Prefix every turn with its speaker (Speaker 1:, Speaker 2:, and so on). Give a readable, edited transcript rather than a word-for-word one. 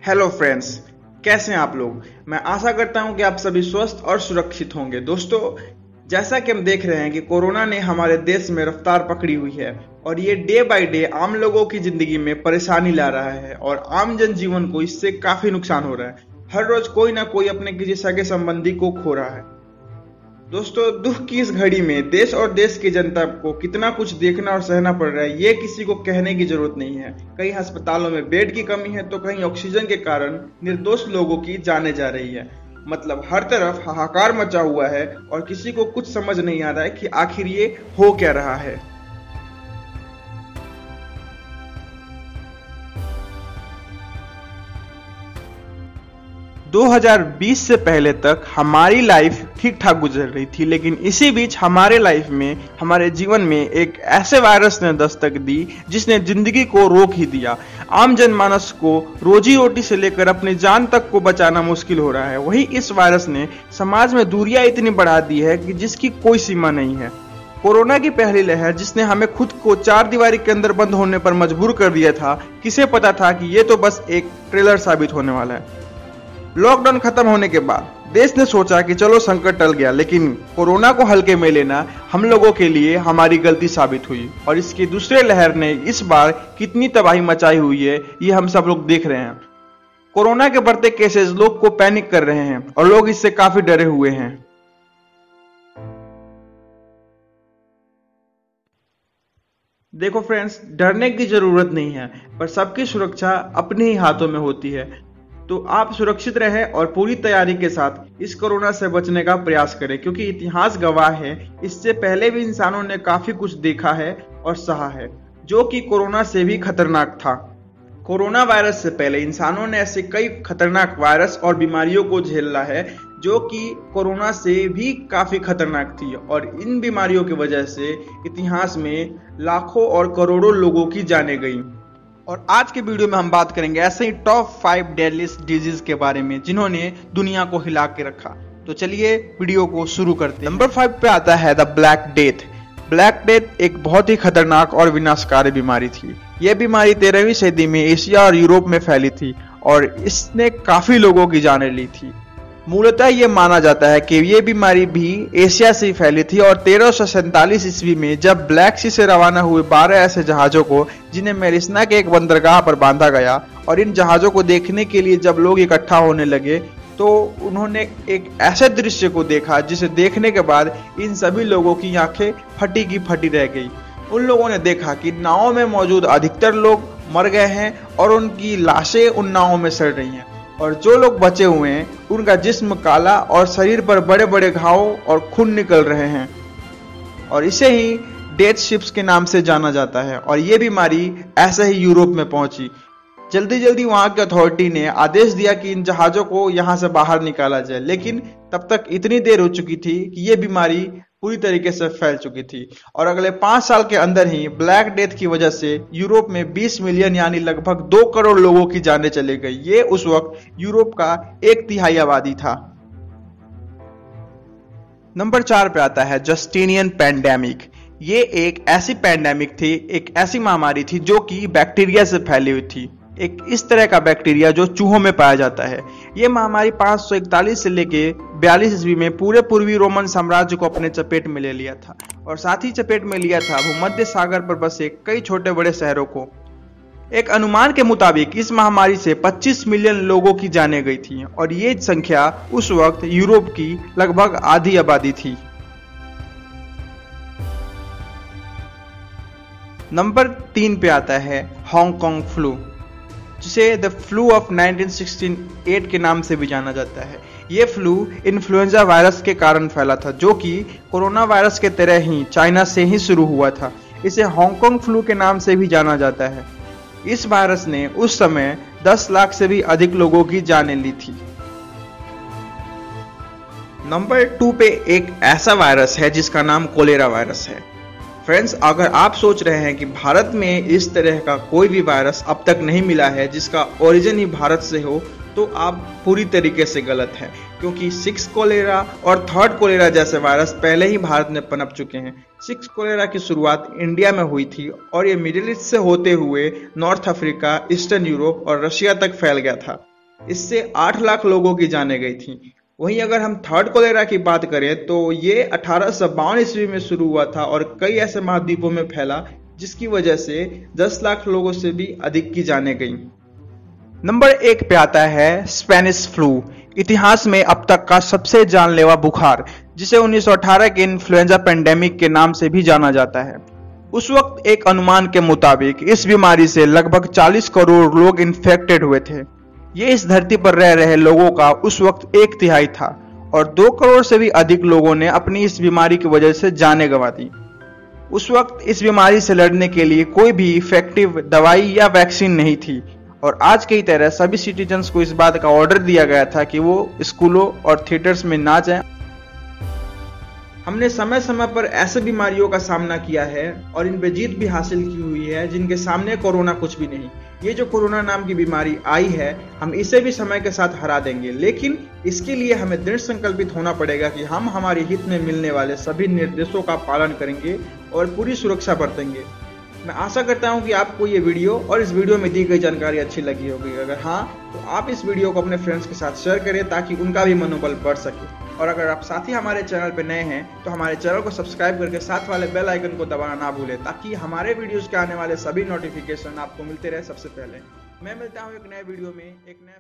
Speaker 1: Hello friends, कैसे हैं आप लोग। मैं आशा करता हूं कि आप सभी स्वस्थ और सुरक्षित होंगे। दोस्तों, जैसा कि हम देख रहे हैं कि कोरोना ने हमारे देश में रफ्तार पकड़ी हुई है और ये डे बाय डे आम लोगों की जिंदगी में परेशानी ला रहा है और आम जनजीवन को इससे काफी नुकसान हो रहा है। हर रोज कोई ना कोई अपने किसी सगे संबंधी को खो रहा है। दोस्तों, दुख की इस घड़ी में देश और देश की जनता को कितना कुछ देखना और सहना पड़ रहा है, ये किसी को कहने की जरूरत नहीं है। कई अस्पतालों में बेड की कमी है तो कहीं ऑक्सीजन के कारण निर्दोष लोगों की जानें जा रही है। मतलब हर तरफ हाहाकार मचा हुआ है और किसी को कुछ समझ नहीं आ रहा है कि आखिर ये हो क्या रहा है। 2020 से पहले तक हमारी लाइफ ठीक ठाक गुजर रही थी, लेकिन इसी बीच हमारे लाइफ में, हमारे जीवन में एक ऐसे वायरस ने दस्तक दी जिसने जिंदगी को रोक ही दिया। आम जनमानस को रोजी रोटी से लेकर अपनी जान तक को बचाना मुश्किल हो रहा है। वहीं इस वायरस ने समाज में दूरियां इतनी बढ़ा दी है कि जिसकी कोई सीमा नहीं है। कोरोना की पहली लहर जिसने हमें खुद को चार दीवारी के अंदर बंद होने पर मजबूर कर दिया था, किसे पता था कि ये तो बस एक ट्रेलर साबित होने वाला है। लॉकडाउन खत्म होने के बाद देश ने सोचा कि चलो संकट टल गया, लेकिन कोरोना को हल्के में लेना हम लोगों के लिए हमारी गलती साबित हुई और इसकी दूसरे लहर ने इस बार कितनी तबाही मचाई हुई है ये हम सब लोग देख रहे हैं। कोरोना के बढ़ते केसेस लोग को पैनिक कर रहे हैं और लोग इससे काफी डरे हुए हैं। देखो फ्रेंड्स, डरने की जरूरत नहीं है, पर सबकी सुरक्षा अपने ही हाथों में होती है। तो आप सुरक्षित रहें और पूरी तैयारी के साथ इस कोरोना से बचने का प्रयास करें, क्योंकि इतिहास गवाह है, इससे पहले भी इंसानों ने काफी कुछ देखा है और सहा है जो कि कोरोना से भी खतरनाक था। कोरोना वायरस से पहले इंसानों ने ऐसे कई खतरनाक वायरस और बीमारियों को झेला है जो कि कोरोना से भी काफी खतरनाक थी और इन बीमारियों की वजह से इतिहास में लाखों और करोड़ों लोगों की जानें गई। और आज के वीडियो में हम बात करेंगे ऐसे ही टॉप 5 डेडलीस्ट डिजीज के बारे में जिन्होंने दुनिया को हिला के रखा। तो चलिए वीडियो को शुरू करते हैं। नंबर 5 पे आता है the black death. Black death एक बहुत ही खतरनाक और विनाशकारी बीमारी थी। यह बीमारी 13वीं सदी में एशिया और यूरोप में फैली थी और इसने काफी लोगों की जानें ली थी। मूलतः ये माना जाता है कि ये बीमारी भी एशिया से ही फैली थी और 1347 ईस्वी में जब ब्लैक सी से रवाना हुए 12 ऐसे जहाजों को, जिन्हें मेरिस्ना के एक बंदरगाह पर बांधा गया, और इन जहाजों को देखने के लिए जब लोग इकट्ठा होने लगे तो उन्होंने एक ऐसे दृश्य को देखा जिसे देखने के बाद इन सभी लोगों की आंखें फटी की फटी रह गई। उन लोगों ने देखा कि नावों में मौजूद अधिकतर लोग मर गए हैं और उनकी लाशें उन नावों में सड़ रही हैं, और जो लोग बचे हुए हैं उनका जिस्म काला और शरीर पर बड़े बड़े घाव और खून निकल रहे हैं, और इसे ही डेथ शिप्स के नाम से जाना जाता है। और ये बीमारी ऐसे ही यूरोप में पहुंची। जल्दी जल्दी वहां की अथॉरिटी ने आदेश दिया कि इन जहाजों को यहां से बाहर निकाला जाए, लेकिन तब तक इतनी देर हो चुकी थी कि ये बीमारी पूरी तरीके से फैल चुकी थी और अगले 5 साल के अंदर ही ब्लैक डेथ की वजह से यूरोप में 20 मिलियन यानी लगभग 2 करोड़ लोगों की जानें चली गई। ये उस वक्त यूरोप का 1/3 आबादी था। नंबर 4 पे आता है जस्टिनियन पैंडेमिक। ये एक ऐसी पैंडेमिक थी, एक ऐसी महामारी थी जो कि बैक्टीरिया से फैली हुई थी। एक इस तरह का बैक्टीरिया जो चूहों में पाया जाता है। ये महामारी 541 से लेके 42 ईस्वी में पूरे पूर्वी रोमन साम्राज्य को अपने चपेट में ले लिया था और साथ ही चपेट में लिया था भूमध्य सागर पर बसे कई छोटे बड़े शहरों को। एक अनुमान के मुताबिक इस महामारी से 25 मिलियन लोगों की जानें गई थी और ये संख्या उस वक्त यूरोप की लगभग आधी आबादी थी। नंबर 3 पे आता है हांगकांग फ्लू, जिसे द फ्लू ऑफ 1968 के नाम से भी जाना जाता है। ये फ्लू इन्फ्लुएंजा वायरस के कारण फैला था, जो कि कोरोना वायरस के तरह ही चाइना से ही शुरू हुआ था। इसे हांगकांग फ्लू के नाम से भी जाना जाता है। इस वायरस ने उस समय 10 लाख से भी अधिक लोगों की जानें ली थी। नंबर 2 पे एक ऐसा वायरस है जिसका नाम कोलेरा वायरस है। फ्रेंड्स, अगर आप सोच रहे हैं कि भारत में इस तरह का कोई भी वायरस अब तक नहीं मिला है जिसका ओरिजिन ही भारत से हो, तो आप पूरी तरीके से गलत हैं, क्योंकि 6 कोलेरा और 3rd कोलेरा जैसे वायरस पहले ही भारत में पनप चुके हैं। 6 कोलेरा की शुरुआत इंडिया में हुई थी और ये मिडिल ईस्ट से होते हुए नॉर्थ अफ्रीका, ईस्टर्न यूरोप और रशिया तक फैल गया था। इससे 8 लाख लोगों की जानें गई थी। वहीं अगर हम थर्ड कोलेरा की बात करें तो ये 1852 ईस्वी में शुरू हुआ था और कई ऐसे महाद्वीपों में फैला जिसकी वजह से 10 लाख लोगों से भी अधिक की जानें गई। नंबर 1 पे आता है स्पेनिश फ्लू, इतिहास में अब तक का सबसे जानलेवा बुखार, जिसे 1918 के इन्फ्लुएंजा पेंडेमिक के नाम से भी जाना जाता है। उस वक्त एक अनुमान के मुताबिक इस बीमारी से लगभग 40 करोड़ लोग इन्फेक्टेड हुए थे। ये इस धरती पर रह रहे लोगों का उस वक्त 1/3 था और 2 करोड़ से भी अधिक लोगों ने अपनी इस बीमारी की वजह से जानें गंवा दी। उस वक्त इस बीमारी से लड़ने के लिए कोई भी इफेक्टिव दवाई या वैक्सीन नहीं थी और आज की तरह सभी सिटीजन्स को इस बात का ऑर्डर दिया गया था कि वो स्कूलों और थिएटर्स में ना जाएं। हमने समय समय पर ऐसे बीमारियों का सामना किया है और इन पे जीत भी हासिल की हुई है जिनके सामने कोरोना कुछ भी नहीं। ये जो कोरोना नाम की बीमारी आई है, हम इसे भी समय के साथ हरा देंगे, लेकिन इसके लिए हमें दृढ़ संकल्पित होना पड़ेगा कि हम हमारे हित में मिलने वाले सभी निर्देशों का पालन करेंगे और पूरी सुरक्षा बरतेंगे। मैं आशा करता हूं कि आपको ये वीडियो और इस वीडियो में दी गई जानकारी अच्छी लगी होगी। अगर हाँ, तो आप इस वीडियो को अपने फ्रेंड्स के साथ शेयर करें ताकि उनका भी मनोबल बढ़ सके। और अगर आप साथ ही हमारे चैनल पर नए हैं तो हमारे चैनल को सब्सक्राइब करके साथ वाले बेल आइकन को दबाना ना भूलें ताकि हमारे वीडियोस के आने वाले सभी नोटिफिकेशन आपको मिलते रहे सबसे पहले। मैं मिलता हूँ एक नए वीडियो में एक नए